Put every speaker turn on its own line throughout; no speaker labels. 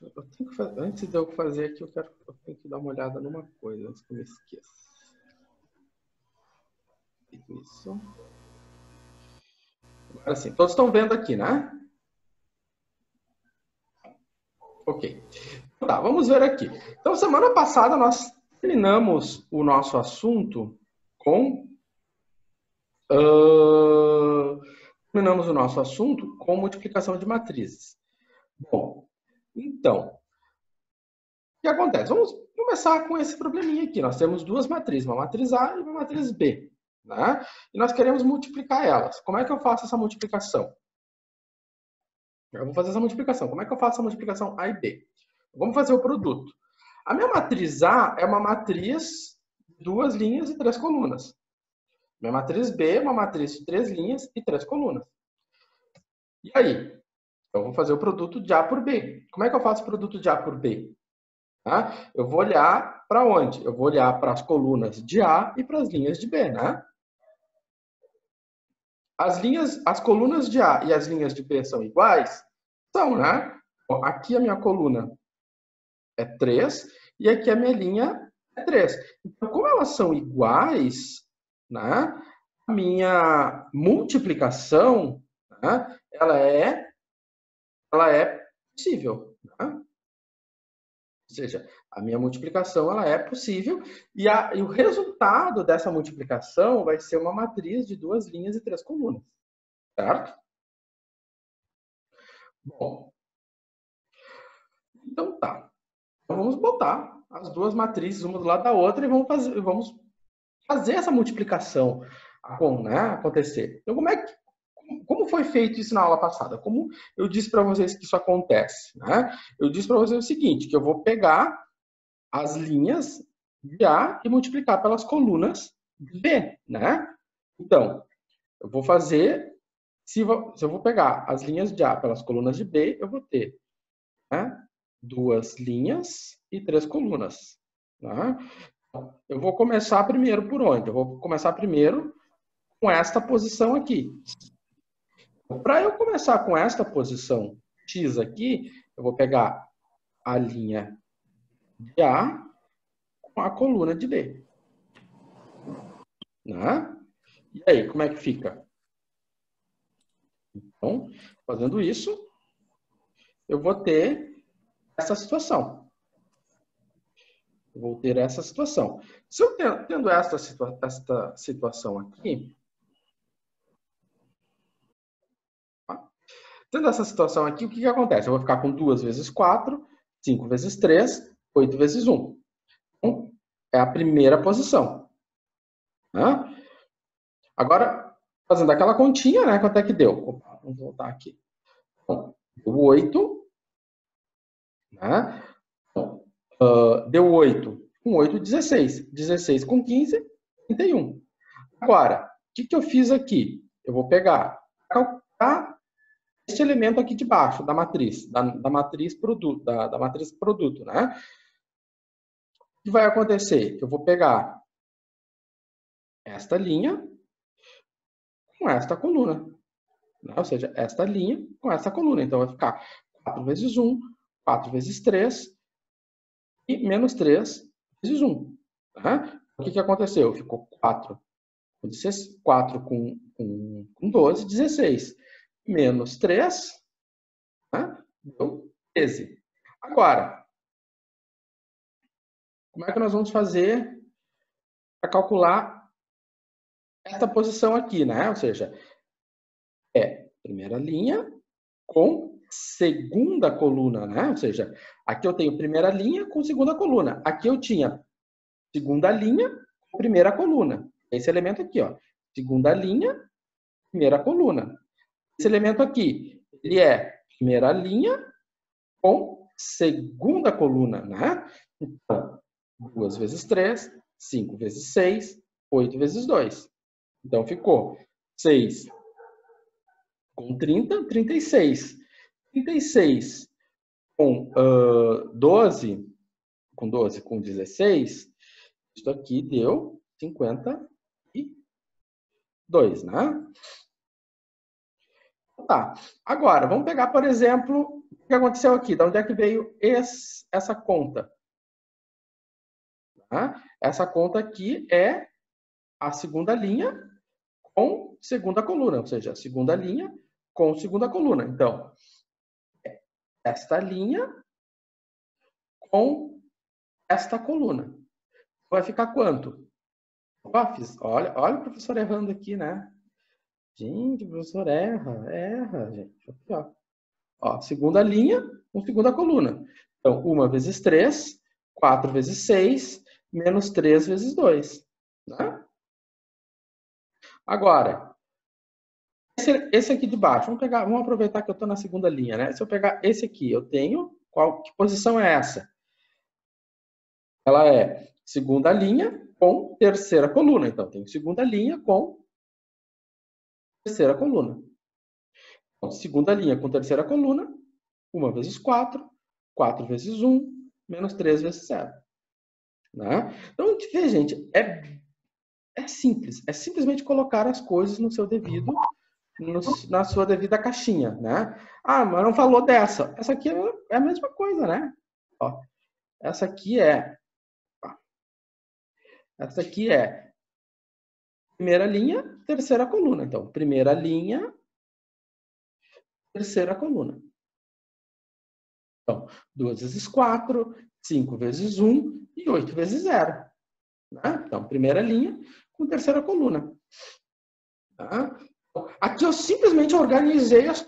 Eu tenho que fazer, antes de eu fazer aqui, eu tenho que dar uma olhada numa coisa, antes que eu me esqueça. Isso. Agora sim, todos estão vendo aqui, né? Ok. Tá, vamos ver aqui. Então, semana passada nós terminamos o nosso assunto com... terminamos o nosso assunto com multiplicação de matrizes. Bom, então, o que acontece? Vamos começar com esse probleminha aqui. Nós temos duas matrizes, uma matriz A e uma matriz B, né? E nós queremos multiplicar elas. Como é que eu faço essa multiplicação? Eu vou fazer essa multiplicação. Como é que eu faço essa multiplicação A e B? Vamos fazer o produto. A minha matriz A é uma matriz de 2 linhas e 3 colunas. Minha matriz B é uma matriz de 3 linhas e 3 colunas. E aí? Eu vou fazer o produto de A por B. Como é que eu faço o produto de A por B? Tá? Eu vou olhar para onde? Eu vou olhar para as colunas de A e para as linhas de B, né? As colunas de A e as linhas de B são iguais? São, né? Bom, aqui a minha coluna é 3 e aqui a minha linha é 3. Então, como elas são iguais, né, a minha multiplicação, né, ela é possível. Né? Ou seja, a minha multiplicação ela é possível e o resultado dessa multiplicação vai ser uma matriz de 2 linhas e 3 colunas. Certo? Bom, então tá. Então, vamos botar as duas matrizes uma do lado da outra e vamos fazer essa multiplicação acontecer. Então, como foi feito isso na aula passada? Como eu disse para vocês que isso acontece? Né? Eu disse para vocês o seguinte, que eu vou pegar as linhas de A e multiplicar pelas colunas de B. Né? Então, eu vou fazer, se eu vou pegar as linhas de A pelas colunas de B, eu vou ter, né, 2 linhas e 3 colunas. Né? Eu vou começar primeiro por onde? Eu vou começar primeiro com esta posição aqui. Para eu começar com esta posição X aqui, eu vou pegar a linha de A com a coluna de B. Né? E aí, como é que fica? Então, fazendo isso, eu vou ter essa situação. Eu vou ter essa situação. Se eu tendo esta situação aqui, tendo essa situação aqui, o que acontece? Eu vou ficar com 2 vezes 4, 5 vezes 3, 8 vezes 1. Então, é a primeira posição. Né? Agora, fazendo aquela continha, né? Quanto é que deu? Opa, vamos voltar aqui. Bom, deu 8. Né? Bom, deu 8. Com 8, 16. 16 com 15, 31. Agora, o que eu fiz aqui? Eu vou pegar, calcular este elemento aqui de baixo da matriz, da matriz produto, né? O que vai acontecer? Eu vou pegar esta linha com esta coluna, né? Ou seja, esta linha com esta coluna. Então, vai ficar 4 vezes 1, 4 vezes 3 e menos 3 vezes 1. Né? O que aconteceu? Ficou 4 com 12, 16. Menos 3, né? Deu 13. Agora, como é que nós vamos fazer para calcular esta posição aqui, né? Ou seja, é primeira linha com segunda coluna, né? Ou seja, aqui eu tenho primeira linha com segunda coluna. Aqui eu tinha segunda linha com primeira coluna. Esse elemento aqui, ó. Segunda linha, primeira coluna. Esse elemento aqui, ele é primeira linha com segunda coluna, né? Então, 2 vezes 3, 5 vezes 6, 8 vezes 2. Então, ficou 6 com 30, 36. 36 com 12, com 16, isso aqui deu 52, né? Tá. Agora, vamos pegar, por exemplo, o que aconteceu aqui. De onde é que veio essa conta? Tá? Essa conta aqui é a segunda linha com segunda coluna, ou seja, a segunda linha com segunda coluna. Então, esta linha com esta coluna. Vai ficar quanto? Olha o professor errando aqui, né? Gente, o professor erra, gente. Aqui, ó, segunda linha com segunda coluna. Então, 1 vezes 3, 4 vezes 6, menos 3 vezes 2. Né? Agora, esse aqui de baixo, vamos aproveitar que eu estou na segunda linha, né? Se eu pegar esse aqui, eu tenho, que posição é essa? Ela é segunda linha com terceira coluna. Então, tem segunda linha com terceira coluna. Então, segunda linha com terceira coluna, 1 vezes 4, 4 vezes 1, menos 3 vezes 0. Né? Então, a gente vê, gente, é simples. É simplesmente colocar as coisas no seu devido, na sua devida caixinha, né? Ah, mas não falou dessa. Essa aqui é a mesma coisa, né? Ó, essa aqui é primeira linha, terceira coluna. Então, primeira linha, terceira coluna. Então, 2 vezes 4, 5 vezes 1 e 8 vezes 0. Né? Então, primeira linha com terceira coluna. Tá? Aqui eu simplesmente organizei as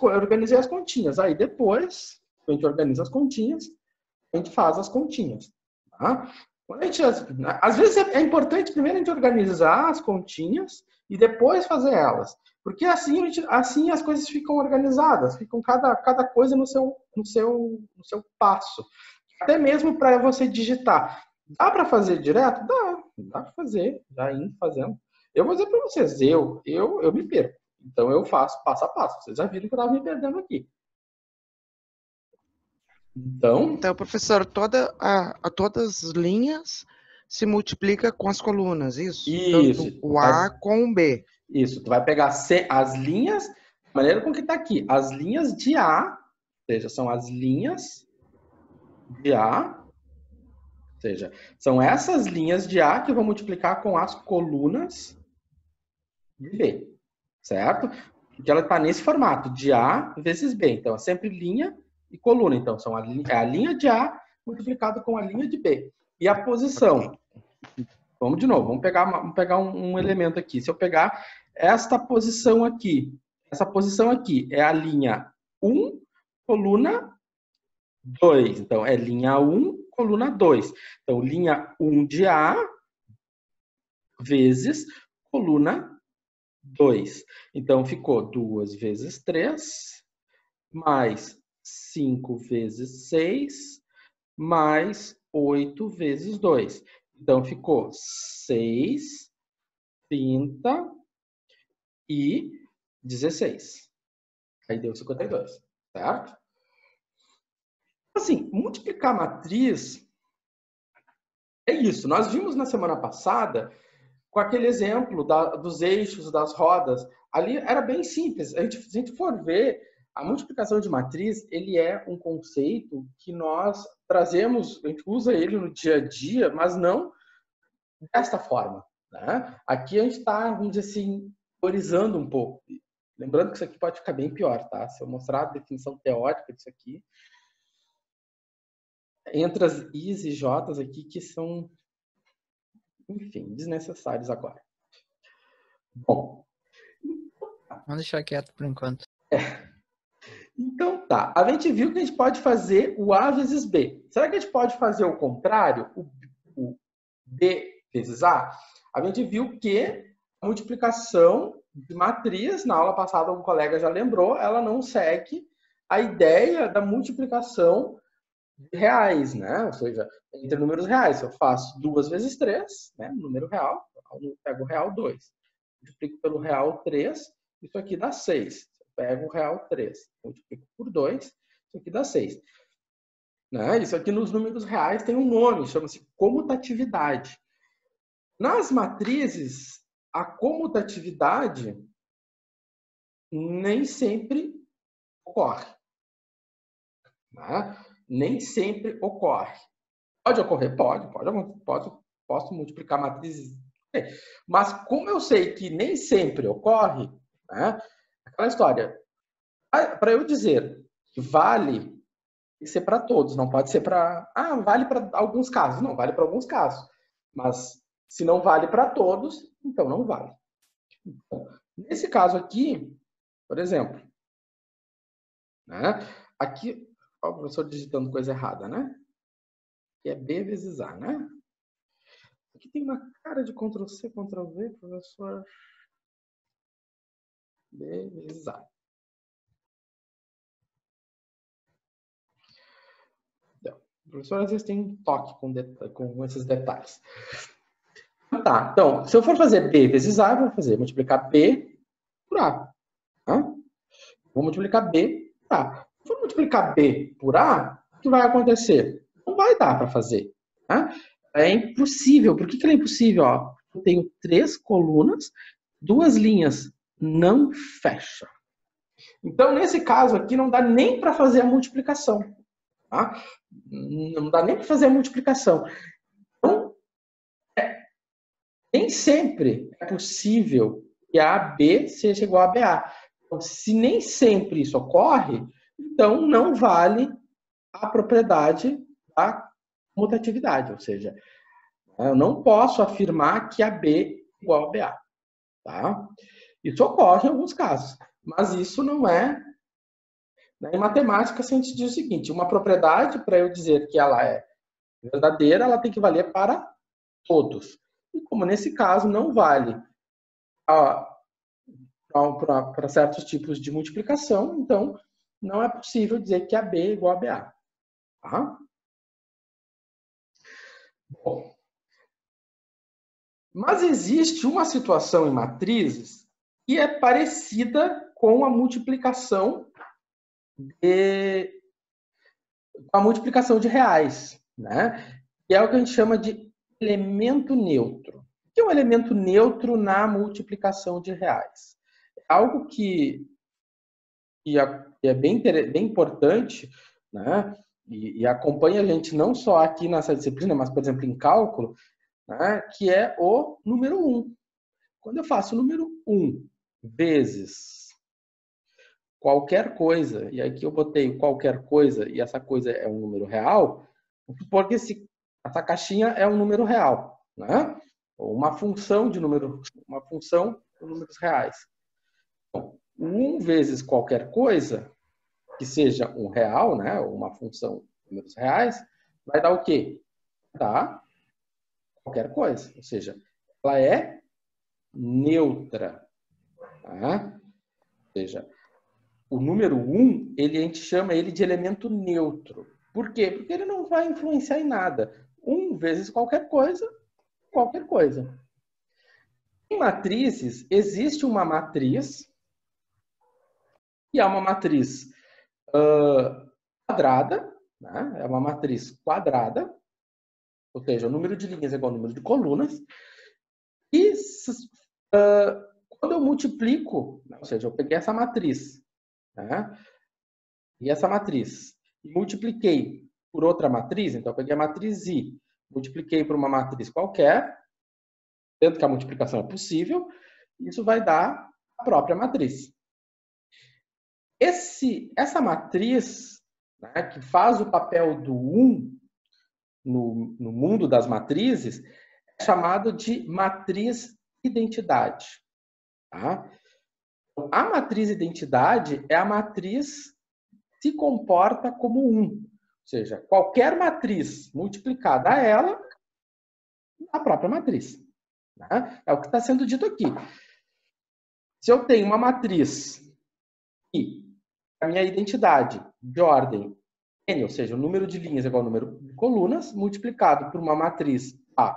continhas. Aí depois, a gente organiza as continhas, a gente faz as continhas. Tá? Quando a gente, às vezes é importante primeiro a gente organizar as continhas e depois fazer elas. Porque assim as coisas ficam organizadas, ficam cada coisa no seu passo. Até mesmo para você digitar. Dá para fazer direto? Dá para fazer, já indo fazendo. Eu vou dizer para vocês, eu me perco. Então eu faço passo a passo. Vocês já viram que eu estava me perdendo aqui. Então,
professor, todas as linhas se multiplica com as colunas, isso?
Isso.
Tanto o A com o B.
Isso. Tu vai pegar as linhas, da maneira com que está aqui. As linhas de A, ou seja, são as linhas de A, ou seja, são essas linhas de A que eu vou multiplicar com as colunas de B, certo? Porque ela está nesse formato, de A vezes B. Então, é sempre linha e coluna. Então, é a linha de A multiplicado com a linha de B. E a posição. Vamos de novo, vamos pegar um elemento aqui. Se eu pegar esta posição aqui, essa posição aqui é a linha 1, coluna 2. Então, é linha 1, coluna 2. Então, linha 1 de A vezes coluna 2. Então, ficou 2 vezes 3, mais 5 vezes 6, mais 8 vezes 2. Então, ficou 6, 30 e 16. Aí deu 52, certo? Assim, multiplicar matriz é isso. Nós vimos na semana passada com aquele exemplo dos eixos, das rodas. Ali era bem simples. Se a gente for ver, a multiplicação de matriz, ele é um conceito que nós trazemos, a gente usa ele no dia a dia, mas não desta forma. Né? Aqui a gente está, vamos dizer assim, teorizando um pouco. Lembrando que isso aqui pode ficar bem pior, tá? Se eu mostrar a definição teórica disso aqui, entre as I's e J's aqui que são, enfim, desnecessários agora. Bom.
Vamos deixar quieto por enquanto.
Então tá, a gente viu que a gente pode fazer o A vezes B. Será que a gente pode fazer o contrário? O B vezes A? A gente viu que a multiplicação de matriz, na aula passada um colega já lembrou, ela não segue a ideia da multiplicação de reais, né? Ou seja, entre números reais. Eu faço 2 vezes 3, né? Número real, eu pego o real 2. Multiplico pelo real 3, isso aqui dá 6. Eu pego o real 3, multiplico por 2, isso aqui dá 6. Né? Isso aqui nos números reais tem um nome, chama-se comutatividade. Nas matrizes, a comutatividade nem sempre ocorre. Né? Nem sempre ocorre. Pode ocorrer? Posso multiplicar matrizes. Mas como eu sei que nem sempre ocorre, né? Aquela história, para eu dizer que vale, tem que ser para todos, não pode ser para... vale para alguns casos. Não, vale para alguns casos. Mas se não vale para todos, então não vale. Então, nesse caso aqui, por exemplo, né? Aqui, ó, o professor digitando coisa errada, né? Que é B vezes A, né? Aqui tem uma cara de Ctrl+C, Ctrl+V, professor. B vezes A. O professor às vezes tem um toque com esses detalhes. Tá, então, se eu for fazer B vezes A, eu vou multiplicar B por A. Tá? Vou multiplicar B por A. Se eu for multiplicar B por A, o que vai acontecer? Não vai dar para fazer. Tá? É impossível. Por que é impossível? Ó, eu tenho 3 colunas, 2 linhas. Não fecha. Então, nesse caso aqui, não dá nem para fazer a multiplicação. Tá? Não dá nem para fazer a multiplicação. Então, nem sempre é possível que AB seja igual a BA. Então, se nem sempre isso ocorre, então não vale a propriedade da mutatividade. Ou seja, eu não posso afirmar que AB é igual a BA. Tá? Isso ocorre em alguns casos, mas isso não é... Em matemática, a gente diz o seguinte, uma propriedade, para eu dizer que ela é verdadeira, ela tem que valer para todos. E como nesse caso não vale para certos tipos de multiplicação, então não é possível dizer que AB é igual a BA. Tá? Bom, mas existe uma situação em matrizes que é parecida com a multiplicação de reais, né? Que é o que a gente chama de elemento neutro. O que é um elemento neutro na multiplicação de reais? É algo que é bem importante, né? E acompanha a gente não só aqui nessa disciplina, mas, por exemplo, em cálculo, né? Que é o número 1. Quando eu faço o número 1 vezes qualquer coisa, e aqui eu botei qualquer coisa, e essa coisa é um número real, porque essa caixinha é um número real, né? Ou uma função de números reais. Bom, 1 vezes qualquer coisa, que seja um real, né? Ou uma função de números reais, vai dar o quê? Dá qualquer coisa. Ou seja, ela é neutra. Tá? Ou seja, o número 1, a gente chama ele de elemento neutro. Por quê? Porque ele não vai influenciar em nada. 1 vezes qualquer coisa, qualquer coisa. Em matrizes, existe uma matriz, que é uma matriz quadrada, né? É uma matriz quadrada, ou seja, o número de linhas é igual ao número de colunas, e quando eu multiplico, ou seja, eu peguei essa matriz, né? E essa matriz, e multipliquei por outra matriz, então eu peguei a matriz I, multipliquei por uma matriz qualquer, tanto que a multiplicação é possível, isso vai dar a própria matriz. Essa matriz, né, que faz o papel do 1 no mundo das matrizes, é chamado de matriz identidade. Tá? A matriz identidade é a matriz que se comporta como 1. Ou seja, qualquer matriz multiplicada a ela, a própria matriz. Né? É o que está sendo dito aqui. Se eu tenho uma matriz e a minha identidade de ordem n, ou seja, o número de linhas é igual ao número de colunas, multiplicado por uma matriz A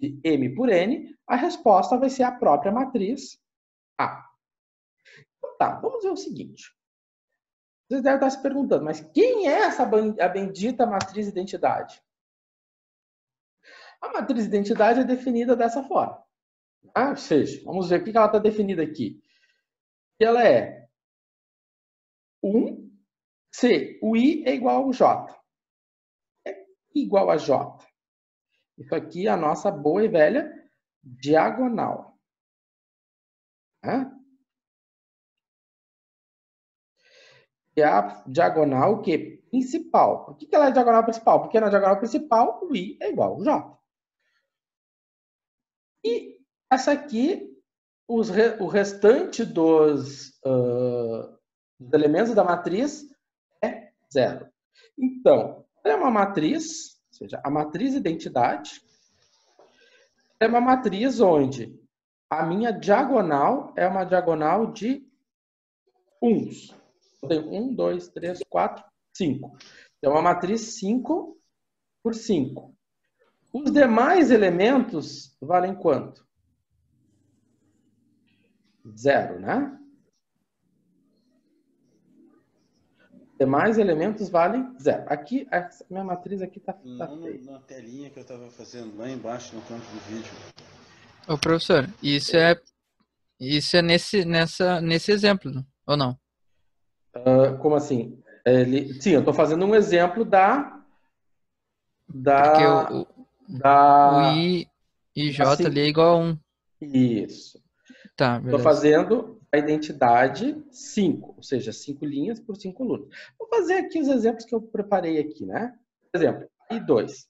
de m por n, a resposta vai ser a própria matriz A. Então, tá, vamos ver o seguinte. Vocês devem estar se perguntando, mas quem é a bendita matriz identidade? A matriz identidade é definida dessa forma. Tá? Ou seja, vamos ver o que ela está definida aqui. Ela é 1, se o I é igual ao J. É igual a J. Isso aqui é a nossa boa e velha diagonal. Né? E a diagonal o quê? Principal. Por que ela é diagonal principal? Porque na diagonal principal o I é igual ao J. E essa aqui, o restante dos elementos da matriz é zero. Então, ela é uma matriz, ou seja, a matriz identidade é uma matriz onde a minha diagonal é uma diagonal de uns. Eu tenho 1, 2, 3, 4, 5. Então, é uma matriz 5 por 5. Os demais elementos valem quanto? Zero, né? Os demais elementos valem zero. Aqui, a minha matriz aqui tá feia.
Na telinha que eu estava fazendo, lá embaixo no canto do vídeo.
Ô, professor, isso é nesse exemplo, ou não?
Como assim? Sim, eu estou fazendo um exemplo
Porque o I e J
assim,
ali é igual a 1.
Isso.
Tá,
Estou
beleza.
fazendo a identidade 5, ou seja, 5 linhas por 5 colunas. Vou fazer aqui os exemplos que eu preparei aqui, né? Por exemplo, I2.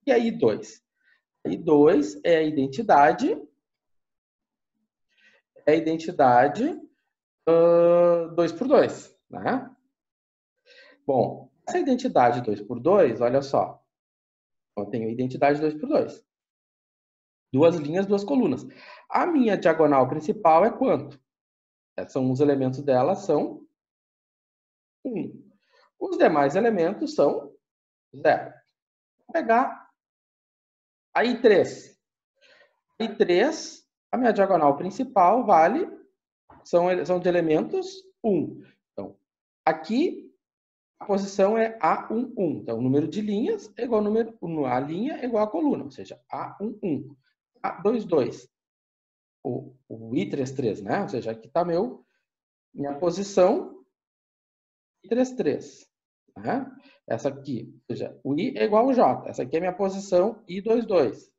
E a I2? A I2 é a identidade 2 por 2, né? Bom, essa identidade 2 por 2, olha só. Eu tenho identidade 2 por 2. 2 linhas, 2 colunas. A minha diagonal principal é quanto? Os elementos dela são 1. Os demais elementos são 0. Vou pegar a I3. A I3, a minha diagonal principal vale, são de elementos 1. Então, aqui a posição é A11. Então, o número de linhas é igual ao número, a linha é igual à coluna, ou seja, A11. A22. O I33, né? Ou seja, aqui está minha posição I33. Né? Essa aqui, ou seja, o I é igual ao J. Essa aqui é minha posição I22.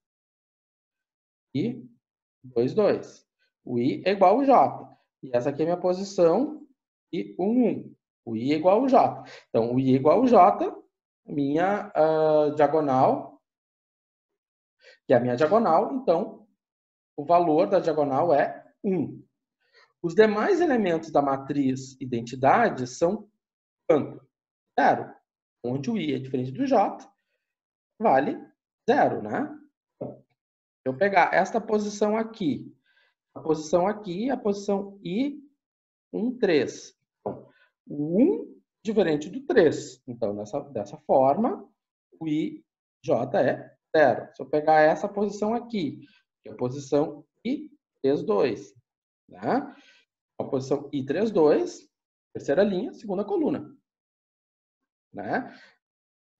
I22. O I é igual ao J. E essa aqui é minha posição I11. O I é igual ao J. Então, o I é igual ao J, minha diagonal, que é a minha diagonal, então, o valor da diagonal é 1. Os demais elementos da matriz identidade são quanto? 0. Onde o I é diferente do J, vale 0, né? Se eu pegar esta posição aqui, a posição I13. Então, o 1 diferente do 3. Então, dessa forma, o IJ é 0. Se eu pegar essa posição aqui, que é a posição I32, né? A posição I32, terceira linha, segunda coluna. Né?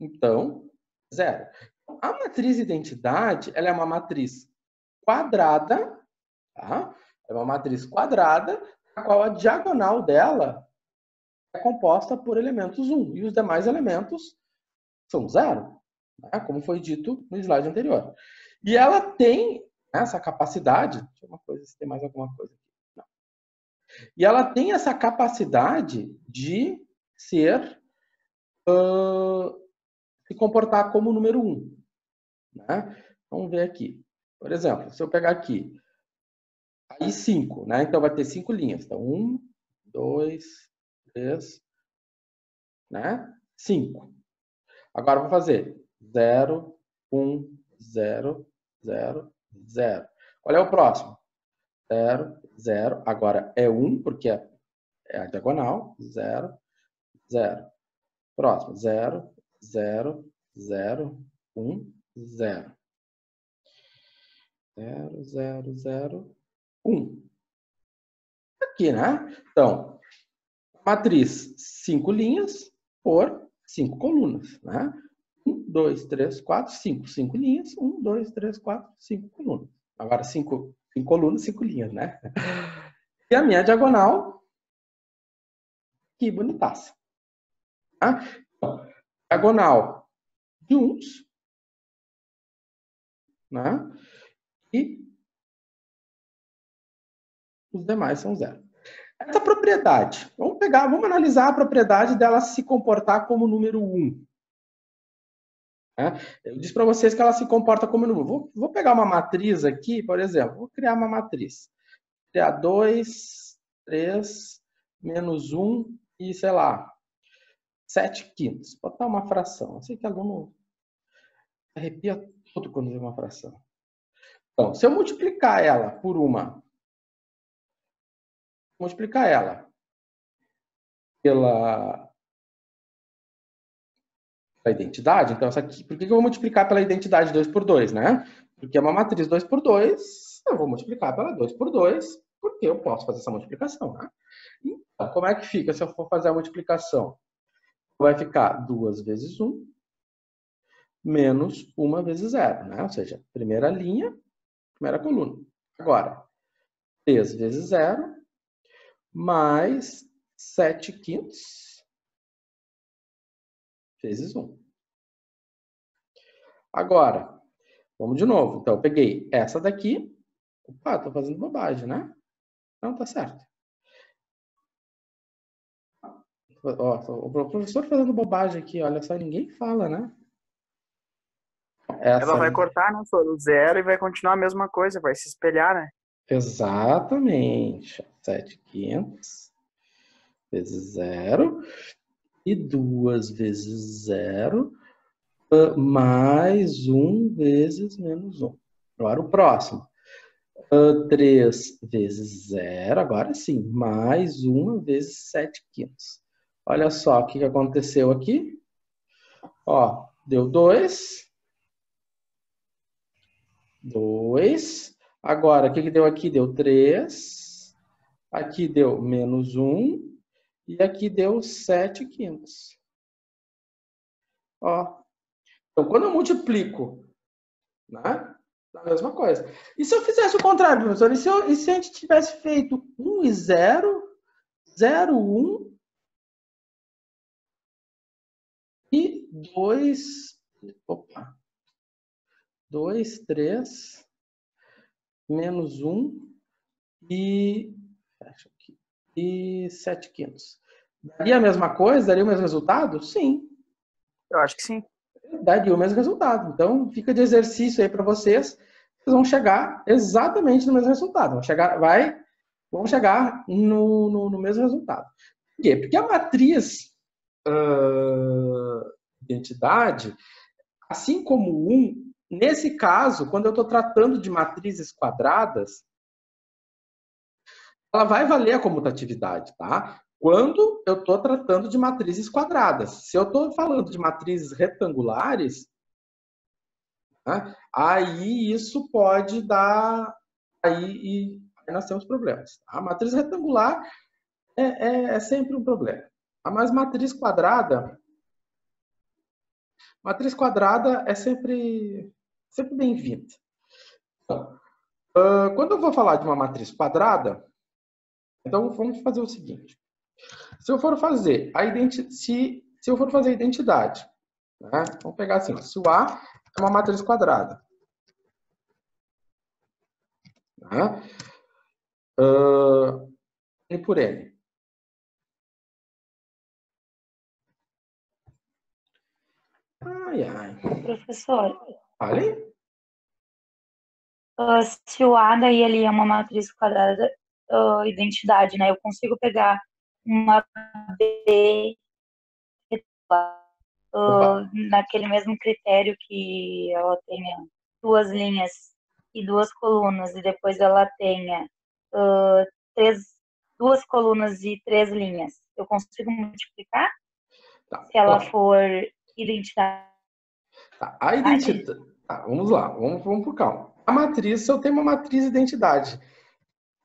Então, 0. A matriz identidade, ela é uma matriz quadrada, tá? É uma matriz quadrada, a qual a diagonal dela é composta por elementos 1, e os demais elementos são 0, né? Como foi dito no slide anterior. E ela tem essa capacidade, deixa eu ver uma coisa, se tem mais alguma coisa aqui. Não. E ela tem essa capacidade de se comportar como número 1. Né? Vamos ver aqui. Por exemplo, se eu pegar aqui, aí 5, né? Então vai ter 5 linhas. Então, 1, 2, 3, né? 5. Agora eu vou fazer 0, 1, 0, 0, 0. Qual é o próximo? 0, 0. Agora é 1, porque é a diagonal. 0, 0. Próximo. 0, 0, 0, 1, 0. 0, 0, 0, 1. Aqui, né? Então, matriz 5 linhas por 5 colunas, né? 1, 2, 3, 4, 5. 5 linhas. 1, 2, 3, 4, 5 colunas. Agora, 5 colunas, 5 linhas, né? E a minha diagonal, aqui, bonitaça. Tá? Então, diagonal de uns, né? E os demais são zero. Essa propriedade, vamos analisar a propriedade dela se comportar como número 1. Né? Eu disse para vocês que ela se comporta como número 1. Vou pegar uma matriz aqui, por exemplo, vou criar uma matriz. Criar 2, 3, menos 1 e, sei lá, 7/5. Vou botar uma fração. Eu sei que aluno arrepia todo quando vê uma fração. Então, se eu multiplicar ela por multiplicar ela pela identidade, então essa aqui, por que eu vou multiplicar pela identidade 2 por 2, né? Porque é uma matriz 2 por 2, eu vou multiplicar pela 2 por 2, porque eu posso fazer essa multiplicação, né? Então, como é que fica se eu for fazer a multiplicação? Vai ficar 2 vezes 1 menos 1 vezes 0, né? Ou seja, primeira linha, primeira coluna. Agora, 3 vezes 0 mais 7/5 vezes 1. Agora, vamos de novo. Então, eu peguei essa daqui. Opa, estou fazendo bobagem, né? Não, tá certo. Ó, o professor fazendo bobagem aqui, olha só, ninguém fala, né?
Ela vai cortar, né, o zero e vai continuar a mesma coisa, vai se espelhar, né?
Exatamente. 7/5 vezes 0 e 2 vezes 0 mais 1 vezes menos 1. Agora o próximo. 3 vezes 0, agora sim, mais 1 vezes 7/5. Olha só o que aconteceu aqui. Ó, deu 2. 2. Agora, o que deu aqui? Deu 3. Aqui deu menos 1. E aqui deu 7/5. Ó. Então, quando eu multiplico, né? A mesma coisa. E se eu fizesse o contrário, professor? E se a gente tivesse feito 1 e 0, 0, 1 e 2, 2, 3, menos 1 e 7/5. Daria a mesma coisa? Daria o mesmo resultado? Sim.
Eu acho que sim.
Daria o mesmo resultado. Então, fica de exercício aí para vocês. Vocês vão chegar exatamente no mesmo resultado. Vão chegar no mesmo resultado. Por quê? Porque a matriz identidade, assim como 1, nesse caso, quando eu estou tratando de matrizes quadradas, ela vai valer a comutatividade, tá? Quando eu estou tratando de matrizes quadradas. Se eu estou falando de matrizes retangulares, né, aí isso pode dar... Aí nós temos problemas. A matriz retangular é sempre um problema. Mas matriz quadrada é sempre bem-vinda. Então, quando eu vou falar de uma matriz quadrada, então vamos fazer o seguinte. Se eu for fazer a identidade, né? Vamos pegar assim, se o A é uma matriz quadrada, né? N por N. Ai.
Professor,
Vale?
Se o A daí ele é uma matriz quadrada, identidade, né? Eu consigo pegar uma B naquele mesmo critério que ela tenha 2 linhas e 2 colunas, e depois ela tenha 2 colunas e 3 linhas. Eu consigo multiplicar?
Tá.
Se ela for identidade.
Tá. A identidade. Tá, vamos lá, vamos por calma. A matriz, se eu tenho uma matriz identidade,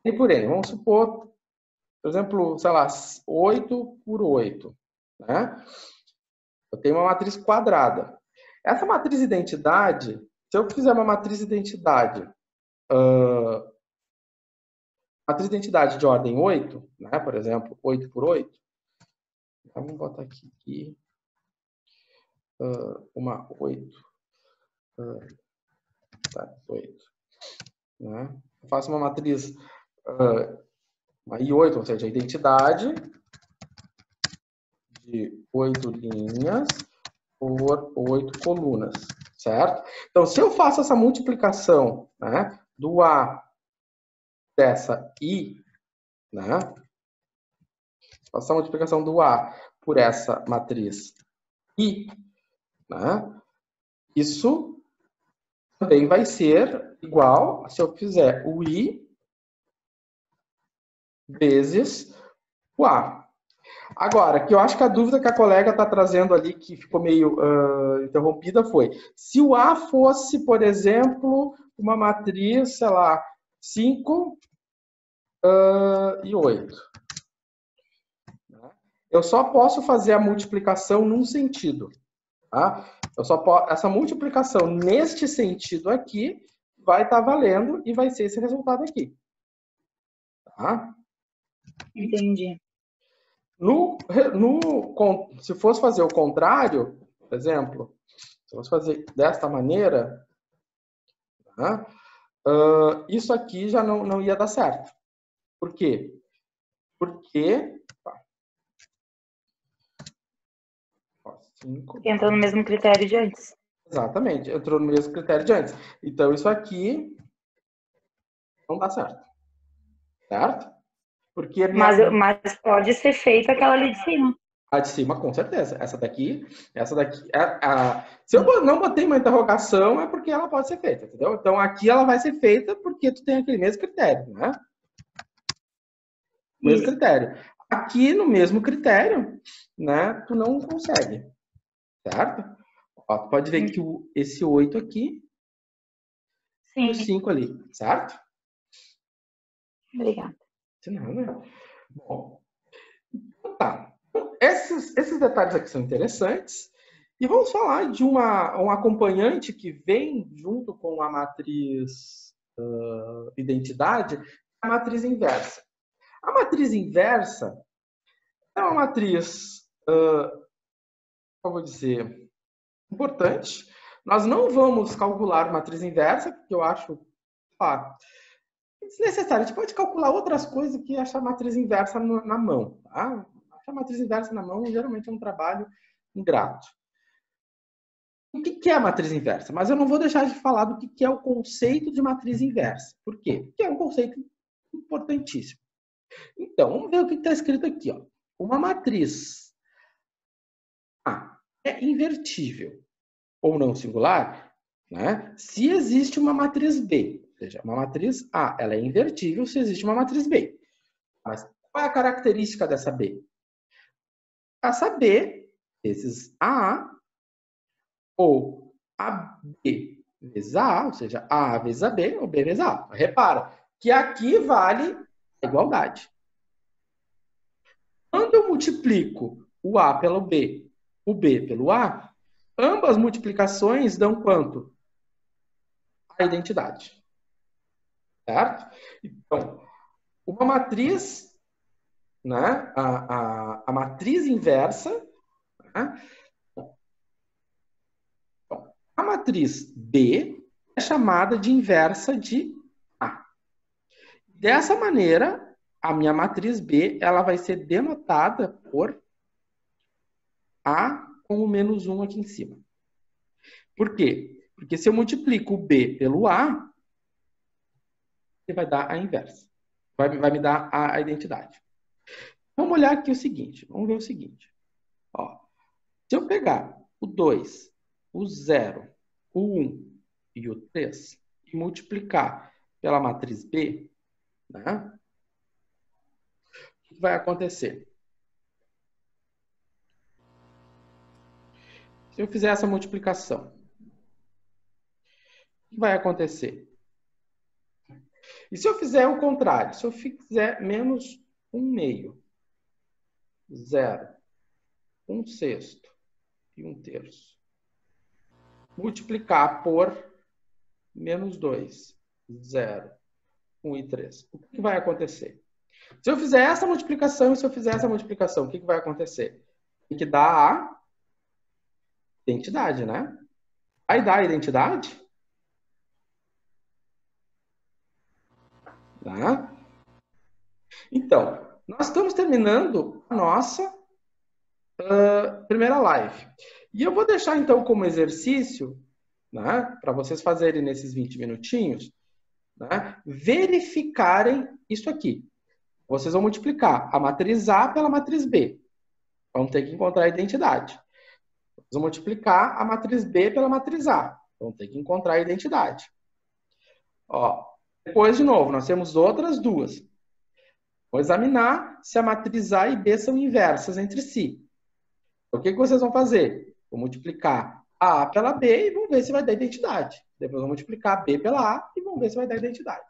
N por N, vamos supor, por exemplo, sei lá, 8 por 8, né? Eu tenho uma matriz quadrada. Essa matriz identidade, se eu fizer uma matriz identidade de ordem 8, né, por exemplo, 8 por 8, Vamos botar aqui uma 8. Tá, 8. Né? Eu faço uma matriz uma I8, ou seja, a identidade de 8 linhas por 8 colunas, certo? Então, se eu faço essa multiplicação, né, do A dessa I, né, faço a multiplicação do A por essa matriz I, né, isso também vai ser igual se eu fizer o I vezes o A. Agora, que eu acho que a dúvida que a colega está trazendo ali, que ficou meio interrompida, foi se o A fosse, por exemplo, uma matriz, sei lá, 5 e 8. Eu só posso fazer a multiplicação num sentido. Tá? Essa multiplicação neste sentido aqui vai estar valendo e vai ser esse resultado aqui. Tá?
Entendi.
Se fosse fazer o contrário, por exemplo, se fosse fazer desta maneira, tá? Isso aqui já não ia dar certo. Por quê? Porque...
Entrou no mesmo critério de antes.
Exatamente, entrou no mesmo critério de antes. Então, isso aqui não dá certo. Certo? Porque
mas pode ser feita aquela ali de cima.
A de cima, com certeza. Essa daqui. Se eu não botei uma interrogação, é porque ela pode ser feita, entendeu? Então, aqui ela vai ser feita porque tu tem aquele mesmo critério, né? Mesmo critério. Aqui, no mesmo critério, né, tu não consegue. Certo? Ó, tu pode ver que esse 8 aqui e o 5 ali, certo?
Obrigada.
Bom, então tá. Esses detalhes aqui são interessantes. E vamos falar de um acompanhante que vem junto com a matriz identidade, a matriz inversa. A matriz inversa é uma matriz, como vou dizer, importante. Nós não vamos calcular matriz inversa, porque eu acho desnecessário. A gente pode calcular outras coisas que achar matriz inversa na mão. Tá? Achar matriz inversa na mão geralmente é um trabalho ingrato. O que é a matriz inversa? Mas eu não vou deixar de falar do que é o conceito de matriz inversa. Por quê? Porque é um conceito importantíssimo. Então, vamos ver o que está escrito aqui. Ó. Uma matriz A é invertível ou não singular, né? Se existe uma matriz B. Ou seja, uma matriz A ela é invertível se existe uma matriz B. Mas qual é a característica dessa B? Essa B vezes AA ou AB vezes AA, ou seja, A vezes AB ou B vezes A. Repara que aqui vale a igualdade. Quando eu multiplico o A pelo B, o B pelo A, ambas multiplicações dão quanto? A identidade. Certo? Então, uma matriz, né, a matriz inversa, né, a matriz B é chamada de inversa de A. Dessa maneira, a minha matriz B ela vai ser denotada por A com o menos 1 aqui em cima. Por quê? Porque se eu multiplico o B pelo A, ele vai dar a inversa. Vai me dar a identidade. Vamos olhar aqui o seguinte. Vamos ver o seguinte. Ó, se eu pegar o 2, o 0, o 1 e o 3 e multiplicar pela matriz B, né, o que vai acontecer? Se eu fizer essa multiplicação, o que vai acontecer? E se eu fizer o contrário? Se eu fizer menos 1/2, 0, 1/6 e 1/3, multiplicar por menos 2, 0, 1 e 3, o que vai acontecer? Se eu fizer essa multiplicação e se eu fizer essa multiplicação, o que vai acontecer? tem que dar a identidade, né? Vai dar a identidade? Tá? Então, nós estamos terminando a nossa primeira live. E eu vou deixar, então, como exercício, né, para vocês fazerem nesses 20 minutinhos, né, verificarem isso aqui. Vocês vão multiplicar a matriz A pela matriz B. Vão ter que encontrar a identidade. Vocês vão multiplicar a matriz B pela matriz A. Vão ter que encontrar a identidade. Ó, depois, de novo, nós temos outras duas. Vou examinar se a matriz A e B são inversas entre si. O que vocês vão fazer? Vou multiplicar a pela B e vamos ver se vai dar identidade. Depois vou multiplicar a B pela A e vamos ver se vai dar identidade.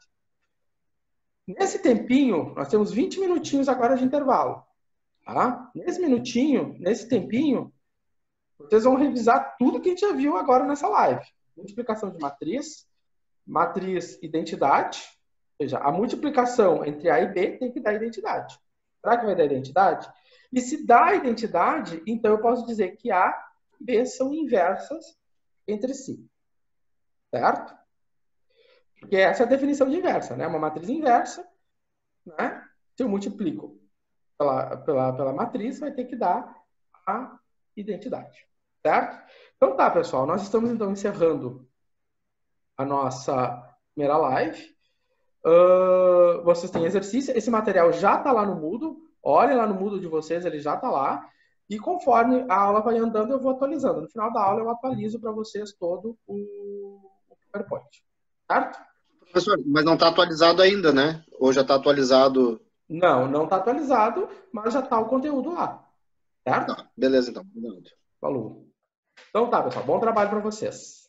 Nesse tempinho, nós temos 20 minutinhos agora de intervalo. Tá? Nesse tempinho, vocês vão revisar tudo que a gente já viu agora nessa live. Multiplicação de matriz, matriz identidade. Ou seja, a multiplicação entre A e B tem que dar identidade. Será que vai dar identidade? E se dá identidade, então eu posso dizer que A e B são inversas entre si. Certo? Porque essa é a definição de inversa, né? Uma matriz inversa, né? Se eu multiplico pela matriz, vai ter que dar a identidade. Certo? Então tá, pessoal. Nós estamos, então, encerrando a nossa primeira live. Vocês têm exercício. Esse material já está lá no Moodle. Olhem lá no Moodle de vocês, ele já está lá. E conforme a aula vai andando, eu vou atualizando. No final da aula, eu atualizo para vocês todo o PowerPoint. Certo?
Professor, mas não está atualizado ainda, né? Ou já está atualizado?
Não está atualizado, mas já está o conteúdo lá. Certo?
Tá, beleza, então.
Falou. Então tá, pessoal. Bom trabalho para vocês.